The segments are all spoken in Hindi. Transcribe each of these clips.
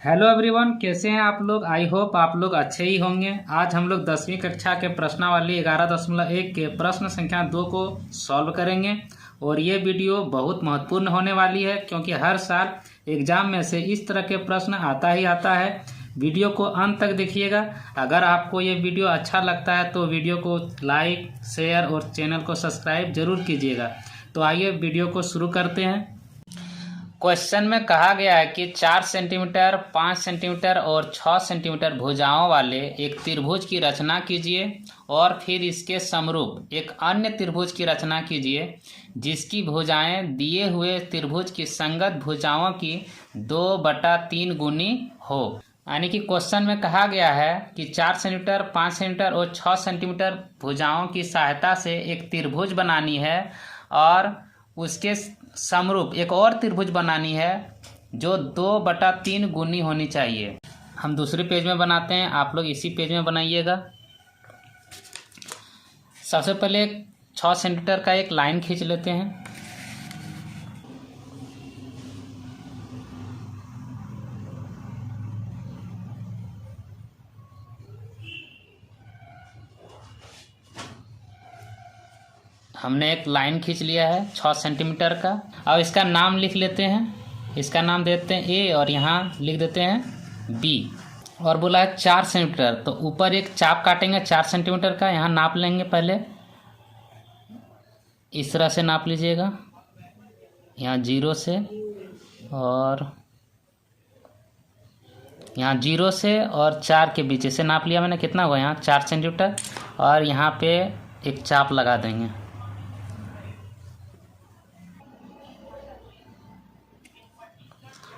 हेलो एवरीवन, कैसे हैं आप लोग। आई होप आप लोग अच्छे ही होंगे। आज हम लोग 10वीं कक्षा के प्रश्नावली 11.1 के प्रश्न संख्या 2 को सॉल्व करेंगे। और ये वीडियो बहुत महत्वपूर्ण होने वाली है क्योंकि हर साल एग्जाम में से इस तरह के प्रश्न आता ही आता है। वीडियो को अंत तक देखिएगा। अगर आपको ये वीडियो अच्छा लगता है तो वीडियो को लाइक, शेयर और चैनल को सब्सक्राइब जरूर कीजिएगा। तो आइए वीडियो को शुरू करते हैं। क्वेश्चन में कहा गया है कि 4 सेंटीमीटर, 5 सेंटीमीटर और 6 सेंटीमीटर भुजाओं वाले एक त्रिभुज की रचना कीजिए और फिर इसके समरूप एक अन्य त्रिभुज की रचना कीजिए जिसकी भुजाएं दिए हुए त्रिभुज की संगत भुजाओं की 2/3 गुनी हो। यानी कि क्वेश्चन में कहा गया है कि 4 सेंटीमीटर, 5 सेंटीमीटर और 6 सेंटीमीटर भुजाओं की सहायता से एक त्रिभुज बनानी है और उसके समरूप एक और त्रिभुज बनानी है जो 2/3 गुनी होनी चाहिए। हम दूसरे पेज में बनाते हैं, आप लोग इसी पेज में बनाइएगा। सबसे पहले 6 सेंटीमीटर का एक लाइन खींच लेते हैं। हमने एक लाइन खींच लिया है 6 सेंटीमीटर का। अब इसका नाम लिख लेते हैं। इसका नाम देते हैं ए और यहाँ लिख देते हैं बी। और बोला है 4 सेंटीमीटर, तो ऊपर एक चाप काटेंगे 4 सेंटीमीटर का। यहाँ नाप लेंगे, पहले इस तरह से नाप लीजिएगा। यहाँ 0 से और यहाँ 0 से और 4 के बीच से नाप लिया मैंने। कितना हुआ यहाँ 4 सेंटीमीटर। और यहाँ पे एक चाप लगा देंगे।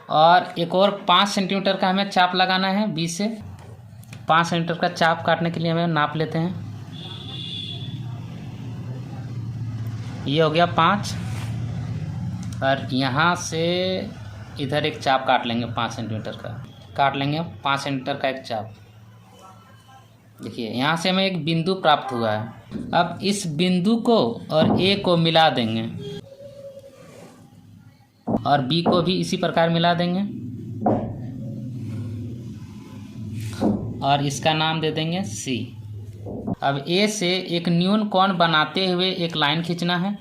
और एक और 5 सेंटीमीटर का हमें चाप लगाना है बी से। 5 सेंटीमीटर का चाप काटने के लिए हमें नाप लेते हैं। ये हो गया 5 और यहाँ से इधर एक चाप काट लेंगे 5 सेंटीमीटर का। काट लेंगे 5 सेंटीमीटर का एक चाप। देखिए यहाँ से हमें एक बिंदु प्राप्त हुआ है। अब इस बिंदु को और ए को मिला देंगे और बी को भी इसी प्रकार मिला देंगे और इसका नाम दे देंगे सी। अब ए से एक न्यून कोण बनाते हुए एक लाइन खींचना है।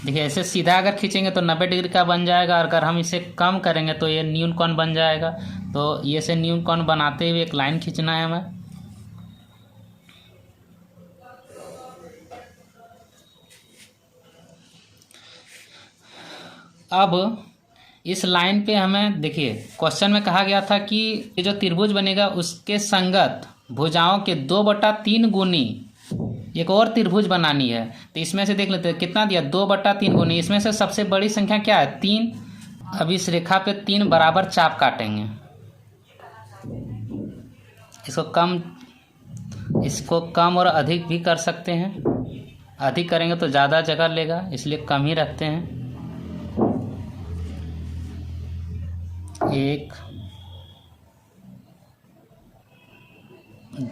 देखिए ऐसे सीधा अगर खींचेंगे तो 90 डिग्री का बन जाएगा। अगर हम इसे कम करेंगे तो ये न्यून कोण बन जाएगा। तो ये से न्यून कोण बनाते हुए एक लाइन खींचना है हमें। अब इस लाइन पे हमें देखिए क्वेश्चन में कहा गया था कि ये जो त्रिभुज बनेगा उसके संगत भुजाओं के 2/3 गुनी एक और त्रिभुज बनानी है। तो इसमें से देख लेते हैं कितना दिया 2/3 गुनी। इसमें से सबसे बड़ी संख्या क्या है 3। अब इस रेखा पे 3 बराबर चाप काटेंगे। इसको कम और अधिक भी कर सकते हैं। अधिक करेंगे तो ज़्यादा जगह लेगा, इसलिए कम ही रखते हैं। 1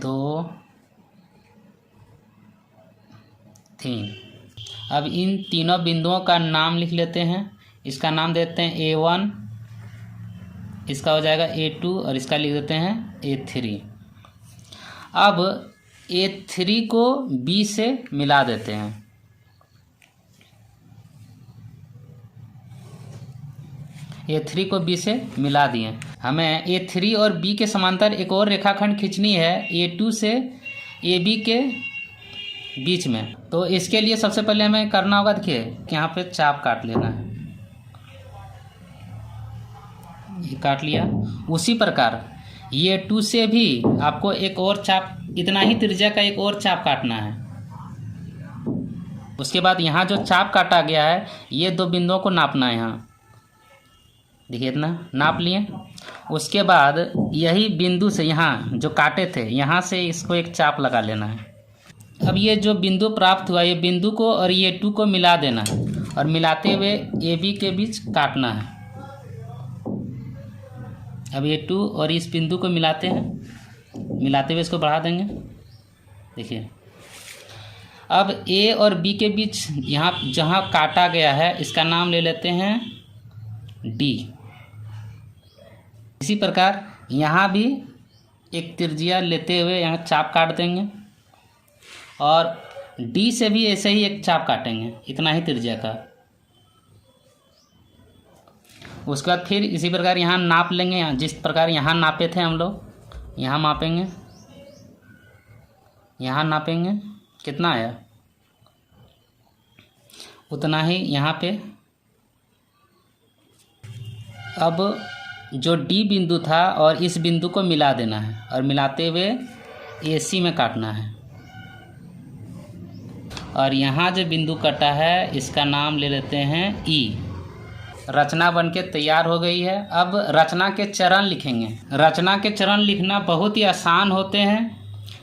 2 3। अब इन तीनों बिंदुओं का नाम लिख लेते हैं। इसका नाम देते हैं A1, इसका हो जाएगा A2 और इसका लिख देते हैं A3। अब A3 को B से मिला देते हैं। A3 को B से मिला दिए। हमें A3 और B के समांतर एक और रेखाखंड खींचनी है A2 से AB के बीच में। तो इसके लिए सबसे पहले हमें करना होगा, देखिए यहाँ पे चाप काट लेना है। ये काट लिया। उसी प्रकार ये 2 से भी आपको एक और चाप, इतना ही त्रिज्या का एक और चाप काटना है। उसके बाद यहाँ जो चाप काटा गया है ये 2 बिंदुओं को नापना है। यहाँ देखिए इतना नाप लिए। उसके बाद यही बिंदु से यहाँ जो काटे थे यहाँ से इसको एक चाप लगा लेना है। अब ये जो बिंदु प्राप्त हुआ ये बिंदु को और ये 2 को मिला देना है और मिलाते हुए AB के बीच काटना है। अब ये 2 और इस बिंदु को मिलाते हैं, मिलाते हुए इसको बढ़ा देंगे। देखिए अब A और B के बीच यहाँ जहाँ काटा गया है इसका नाम ले लेते हैं D। इसी प्रकार यहाँ भी एक त्रिज्या लेते हुए यहाँ चाप काट देंगे और डी से भी ऐसे ही एक चाप काटेंगे, इतना ही त्रिज्या का। उसके बाद फिर इसी प्रकार यहाँ नाप लेंगे, यहाँ जिस प्रकार यहाँ नापे थे हम लोग, यहाँ मापेंगे, यहाँ नापेंगे, कितना आया उतना ही यहाँ पे। अब जो डी बिंदु था और इस बिंदु को मिला देना है और मिलाते हुए AC में काटना है। और यहाँ जो बिंदु कटा है इसका नाम ले लेते हैं E। रचना बनके तैयार हो गई है। अब रचना के चरण लिखेंगे। रचना के चरण लिखना बहुत ही आसान होते हैं,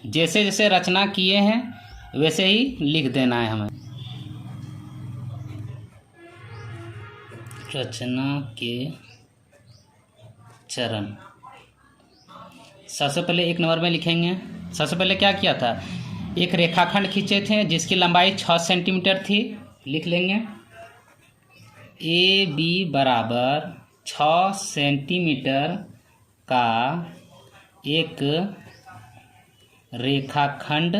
जैसे जैसे रचना किए हैं वैसे ही लिख देना है हमें। रचना के चरण सबसे पहले 1 नंबर में लिखेंगे। सबसे पहले क्या किया था, एक रेखाखंड खींचे थे जिसकी लंबाई 6 सेंटीमीटर थी। लिख लेंगे AB बराबर 6 सेंटीमीटर का एक रेखाखंड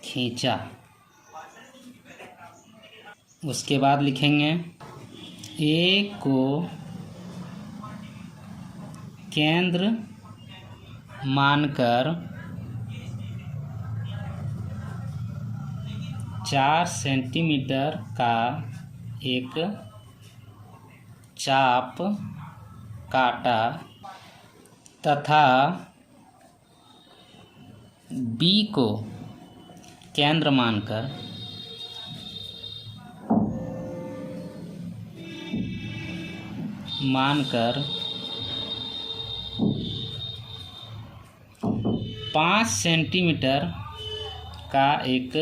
खींचा। उसके बाद लिखेंगे A को केंद्र मानकर 4 सेंटीमीटर का एक चाप काटा तथा B को केंद्र मानकर 5 सेंटीमीटर का एक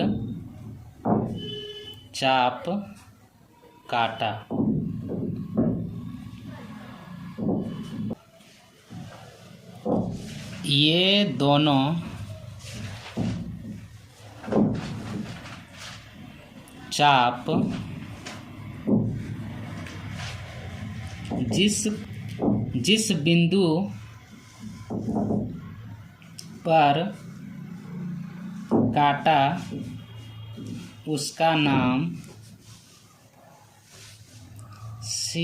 चाप काटा। ये दोनों चाप जिस बिंदु पर काटा उसका नाम C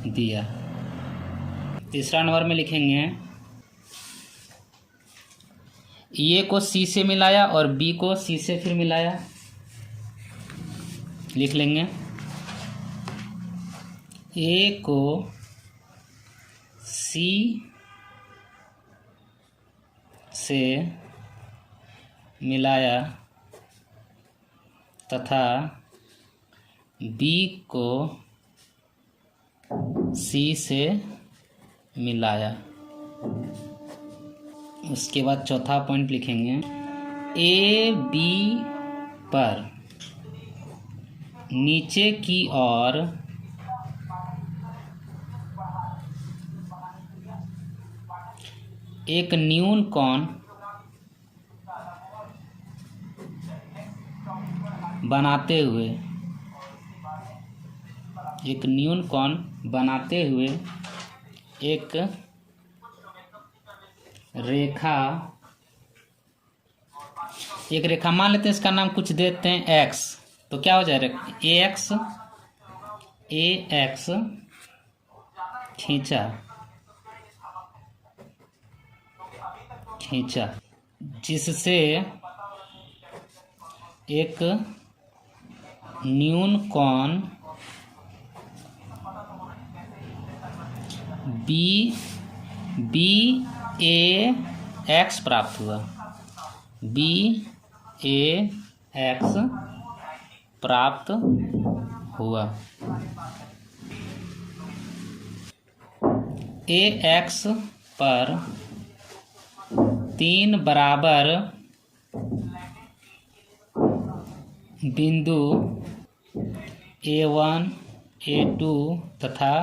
दिया। तीसरा नंबर में लिखेंगे A को C से मिलाया और B को C से फिर मिलाया। लिख लेंगे A को C से मिलाया तथा B को C से मिलाया। उसके बाद चौथा पॉइंट लिखेंगे AB पर नीचे की ओर एक न्यून कोण बनाते हुए एक रेखा मान लेते हैं, इसका नाम कुछ देते हैं X। तो क्या हो जाएगा AX खींचा जिससे एक न्यून कोण BAX प्राप्त हुआ। BAX प्राप्त हुआ। AX पर 3 बराबर बिंदु A1, A2 तथा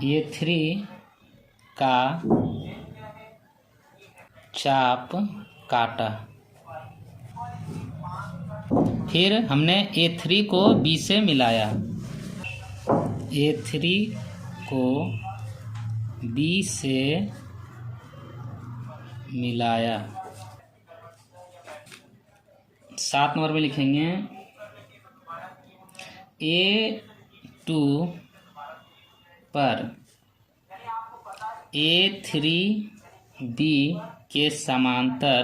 A3 का चाप काटा। फिर हमने A3 को B से मिलाया। A3 को बी से मिलाया। 7 नंबर में लिखेंगे A2 पर A3B के समांतर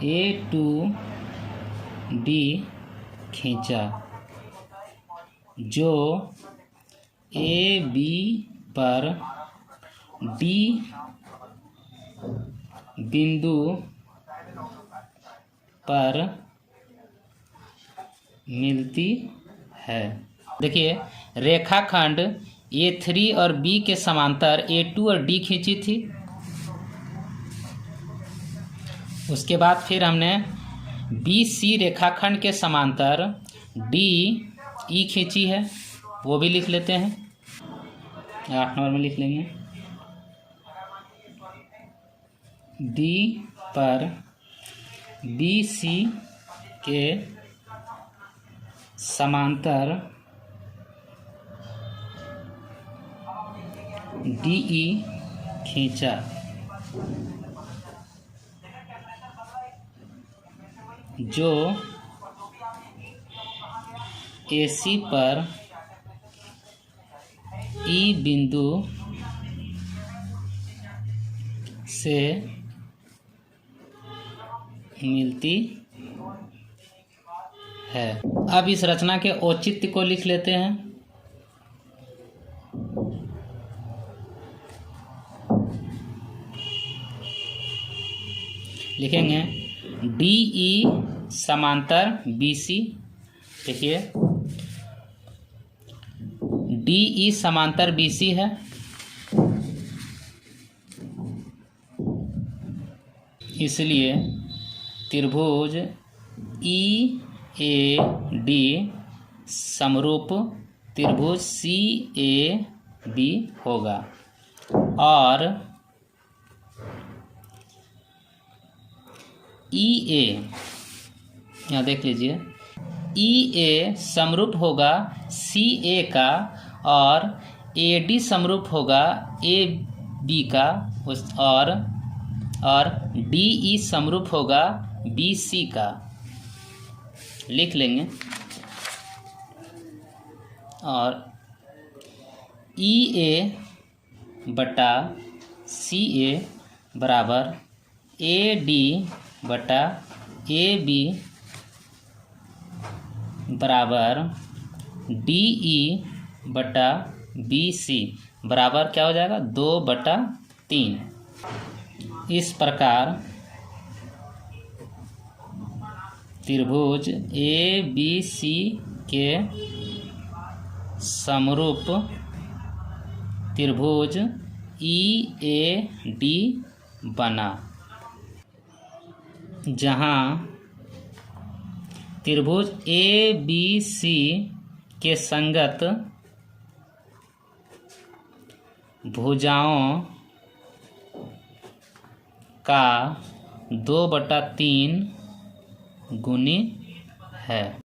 A2D खींचा, जो AB पर D बिंदु पर मिलती है। देखिए, रेखाखंड A3 और B के समांतर A2 और D खींची थी। उसके बाद फिर हमने BC रेखाखंड के समांतर DE खींची है, वो भी लिख लेते हैं। 8 नंबर में लिख लेंगे D पर BC के समांतर DE खींचा, जो AC पर E बिंदु से मिलती है। अब इस रचना के औचित्य को लिख लेते हैं। लिखेंगे DE समांतर BC। देखिए, DE समांतर BC है, इसलिए त्रिभुज EAD समरूप त्रिभुज CAB होगा। और EA, यहाँ देख लीजिए, EA समरूप होगा CA का और AD समरूप होगा AB का, और DE समरूप होगा BC का। लिख लेंगे। और EA बटा CA बराबर AD बटा AB बराबर DE बटा BC बराबर क्या हो जाएगा, 2/3। इस प्रकार त्रिभुज ABC के समरूप त्रिभुज EAD बना, जहाँ त्रिभुज ABC के संगत भुजाओं का 2/3 गुनी है।